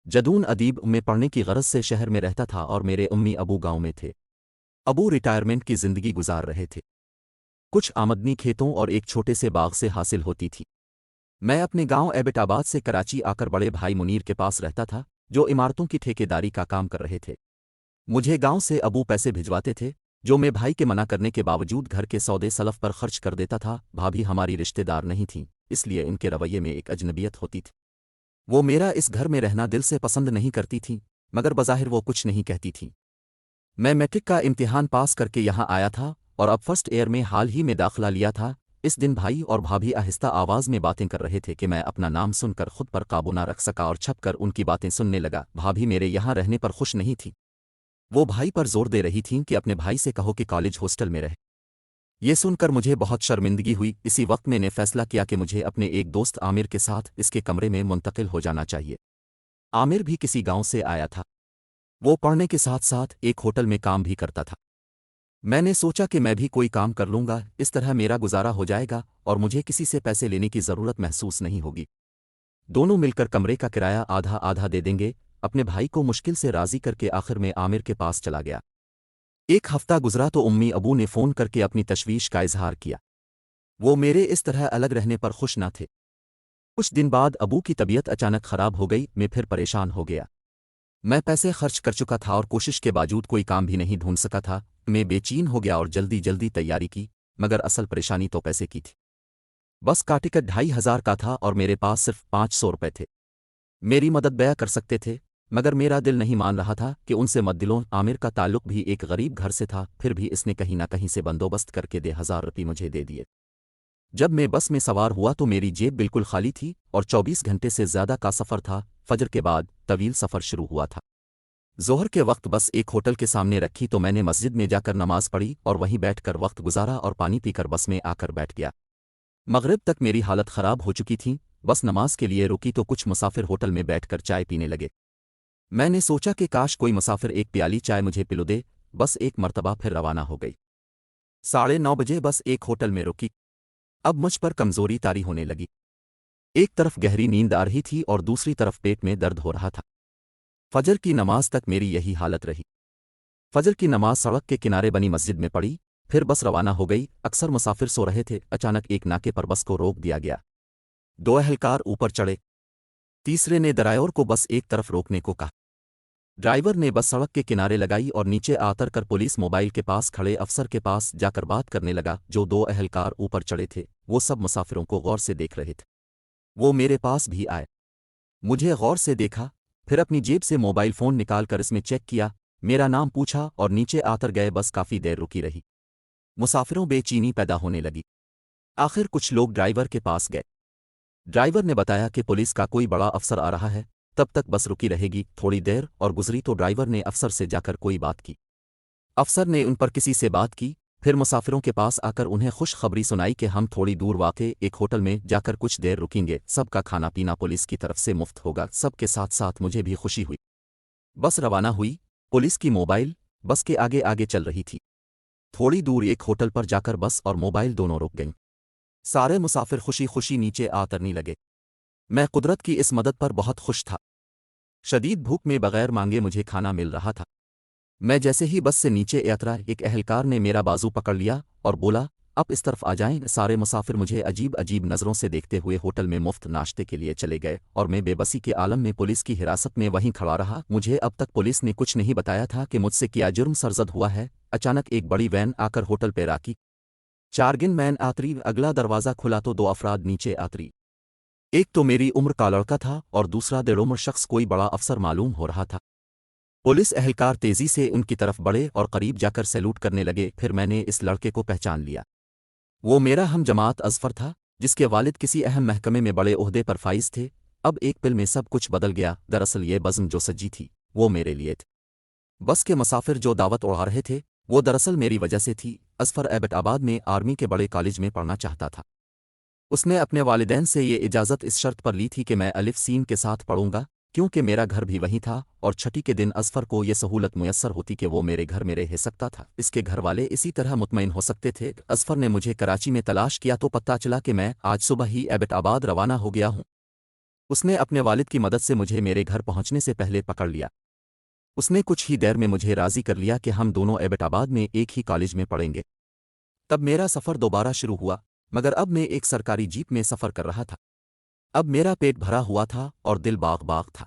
जदून अदीब में पढ़ने की गरज से शहर में रहता था और मेरे अम्मी अबू गांव में थे। अबू रिटायरमेंट की जिंदगी गुजार रहे थे। कुछ आमदनी खेतों और एक छोटे से बाग से हासिल होती थी। मैं अपने गांव एबटाबाद से कराची आकर बड़े भाई मुनीर के पास रहता था, जो इमारतों की ठेकेदारी का काम कर रहे थे। मुझे गांव से अबू पैसे भिजवाते थे, जो मैं भाई के मना करने के बावजूद घर के सौदे सलफ पर खर्च कर देता था। भाभी हमारी रिश्तेदार नहीं थीं, इसलिए इनके रवैये में एक अजनबियत होती थी। वो मेरा इस घर में रहना दिल से पसंद नहीं करती थीं, मगर बज़ाहिर वो कुछ नहीं कहती थीं। मैं मैट्रिक का इम्तिहान पास करके यहाँ आया था और अब फर्स्ट ईयर में हाल ही में दाखिला लिया था। इस दिन भाई और भाभी आहिस्ता आवाज़ में बातें कर रहे थे कि मैं अपना नाम सुनकर खुद पर काबू ना रख सका और छपकर उनकी बातें सुनने लगा। भाभी मेरे यहाँ रहने पर खुश नहीं थी। वो भाई पर जोर दे रही थीं कि अपने भाई से कहो कि कॉलेज हॉस्टल में रहे। ये सुनकर मुझे बहुत शर्मिंदगी हुई। इसी वक्त मैंने फैसला किया कि मुझे अपने एक दोस्त आमिर के साथ इसके कमरे में मुंतकिल हो जाना चाहिए। आमिर भी किसी गांव से आया था। वो पढ़ने के साथ साथ एक होटल में काम भी करता था। मैंने सोचा कि मैं भी कोई काम कर लूंगा, इस तरह मेरा गुजारा हो जाएगा और मुझे किसी से पैसे लेने की ज़रूरत महसूस नहीं होगी। दोनों मिलकर कमरे का किराया आधा आधा दे देंगे। अपने भाई को मुश्किल से राज़ी करके आखिर में आमिर के पास चला गया। एक हफ्ता गुजरा तो उम्मी अबू ने फ़ोन करके अपनी तशवीश का इजहार किया। वो मेरे इस तरह अलग रहने पर खुश न थे। कुछ दिन बाद अबू की तबीयत अचानक ख़राब हो गई। मैं फिर परेशान हो गया। मैं पैसे खर्च कर चुका था और कोशिश के बावजूद कोई काम भी नहीं ढूंढ सका था। मैं बेचैन हो गया और जल्दी जल्दी तैयारी की, मगर असल परेशानी तो पैसे की थी। बस का टिकट 2,500 का था और मेरे पास सिर्फ 500 रुपये थे। मेरी मदद बया कर सकते थे, मगर मेरा दिल नहीं मान रहा था कि उनसे मत दिलों। आमिर का ताल्लुक भी एक गरीब घर से था, फिर भी इसने कहीं ना कहीं से बंदोबस्त करके 1,000 रुपये मुझे दे दिए। जब मैं बस में सवार हुआ तो मेरी जेब बिल्कुल खाली थी और 24 घंटे से ज़्यादा का सफ़र था। फजर के बाद तवील सफ़र शुरू हुआ था। ज़ोहर के वक्त बस एक होटल के सामने रखी तो मैंने मस्जिद में जाकर नमाज पढ़ी और वहीं बैठकर वक्त गुजारा और पानी पीकर बस में आकर बैठ गया। मगरिब तक मेरी हालत ख़राब हो चुकी थी। बस नमाज के लिए रुकी तो कुछ मुसाफिर होटल में बैठकर चाय पीने लगे। मैंने सोचा कि काश कोई मुसाफिर एक प्याली चाय मुझे पिलो दे। बस एक मर्तबा फिर रवाना हो गई। 9:30 बजे बस एक होटल में रुकी। अब मुझ पर कमज़ोरी तारी होने लगी। एक तरफ गहरी नींद आ रही थी और दूसरी तरफ पेट में दर्द हो रहा था। फजर की नमाज तक मेरी यही हालत रही। फजर की नमाज सड़क के किनारे बनी मस्जिद में पड़ी, फिर बस रवाना हो गई। अक्सर मुसाफिर सो रहे थे। अचानक एक नाके पर बस को रोक दिया गया। 2 अहलकार ऊपर चढ़े। तीसरे ने ड्राइवर को बस एक तरफ रोकने को कहा। ड्राइवर ने बस सड़क के किनारे लगाई और नीचे आतर कर पुलिस मोबाइल के पास खड़े अफसर के पास जाकर बात करने लगा। जो 2 अहलकार ऊपर चढ़े थे वो सब मुसाफिरों को गौर से देख रहे थे। वो मेरे पास भी आए। मुझे गौर से देखा, फिर अपनी जेब से मोबाइल फ़ोन निकालकर इसमें चेक किया। मेरा नाम पूछा और नीचे आतर गए। बस काफ़ी देर रुकी रही। मुसाफिरों बेचैनी पैदा होने लगी। आखिर कुछ लोग ड्राइवर के पास गए। ड्राइवर ने बताया कि पुलिस का कोई बड़ा अफसर आ रहा है, तब तक बस रुकी रहेगी। थोड़ी देर और गुजरी तो ड्राइवर ने अफसर से जाकर कोई बात की। अफसर ने उन पर किसी से बात की, फिर मुसाफिरों के पास आकर उन्हें खुशखबरी सुनाई कि हम थोड़ी दूर वाक़े एक होटल में जाकर कुछ देर रुकेंगे। सबका खाना पीना पुलिस की तरफ से मुफ्त होगा। सबके साथ साथ मुझे भी खुशी हुई। बस रवाना हुई। पुलिस की मोबाइल बस के आगे आगे चल रही थी। थोड़ी दूर एक होटल पर जाकर बस और मोबाइल दोनों रुक गईं। सारे मुसाफिर खुशी खुशी नीचे आतरने लगे। मैं कुदरत की इस मदद पर बहुत खुश था। शदीद भूख में बगैर मांगे मुझे खाना मिल रहा था। मैं जैसे ही बस से नीचे उतरा, एक अहलकार ने मेरा बाजू पकड़ लिया और बोला, अब इस तरफ आ जाएं। सारे मुसाफिर मुझे अजीब अजीब नज़रों से देखते हुए होटल में मुफ्त नाश्ते के लिए चले गए और मैं बेबसी के आलम में पुलिस की हिरासत में वहीं खड़ा रहा। मुझे अब तक पुलिस ने कुछ नहीं बताया था कि मुझसे क्या जुर्म सरजद हुआ है। अचानक एक बड़ी वैन आकर होटल पर राकी। चारगिन मैन आतरी। अगला दरवाज़ा खुला तो 2 अफराद नीचे आतरी। एक तो मेरी उम्र का लड़का था और दूसरा डेढ़ उम्र शख्स कोई बड़ा अफसर मालूम हो रहा था। पुलिस अहलकार तेजी से उनकी तरफ बढ़े और करीब जाकर सैल्यूट करने लगे। फिर मैंने इस लड़के को पहचान लिया। वो मेरा हम जमात अज़फर था, जिसके वालिद किसी अहम महकमे में बड़े ओहदे पर फाइज थे। अब एक पिल में सब कुछ बदल गया। दरअसल ये बज़्म जो सजी थी वो मेरे लिए थी। बस के मुसाफिर जो दावत उड़ा रहे थे वो दरअसल मेरी वजह से थी। अज़फर एबटाबाद में आर्मी के बड़े कॉलेज में पढ़ना चाहता था। उसने अपने वालिदैन से ये इजाज़त इस शर्त पर ली थी कि मैं अलिफ सीन के साथ पढ़ूंगा, क्योंकि मेरा घर भी वहीं था और छठी के दिन अज़फर को ये सहूलत मुयस्सर होती कि वो मेरे घर में रह सकता था। इसके घर वाले इसी तरह मुतमईन हो सकते थे। अज़फर ने मुझे कराची में तलाश किया तो पता चला कि मैं आज सुबह ही एबटाबाद रवाना हो गया हूँ। اس نے اپنے والد کی مدد سے مجھے میرے گھر پہنچنے سے پہلے پکڑ لیا۔ اس نے کچھ ہی دیر میں مجھے راضی کر لیا کہ ہم دونوں ایبٹ آباد میں ایک ہی کالج میں پڑھیں گے۔ تب میرا سفر دوبارہ شروع ہوا، مگر اب میں ایک سرکاری جیپ میں سفر کر رہا تھا۔ اب میرا پیٹ بھرا ہوا تھا اور دل باغ باغ تھا۔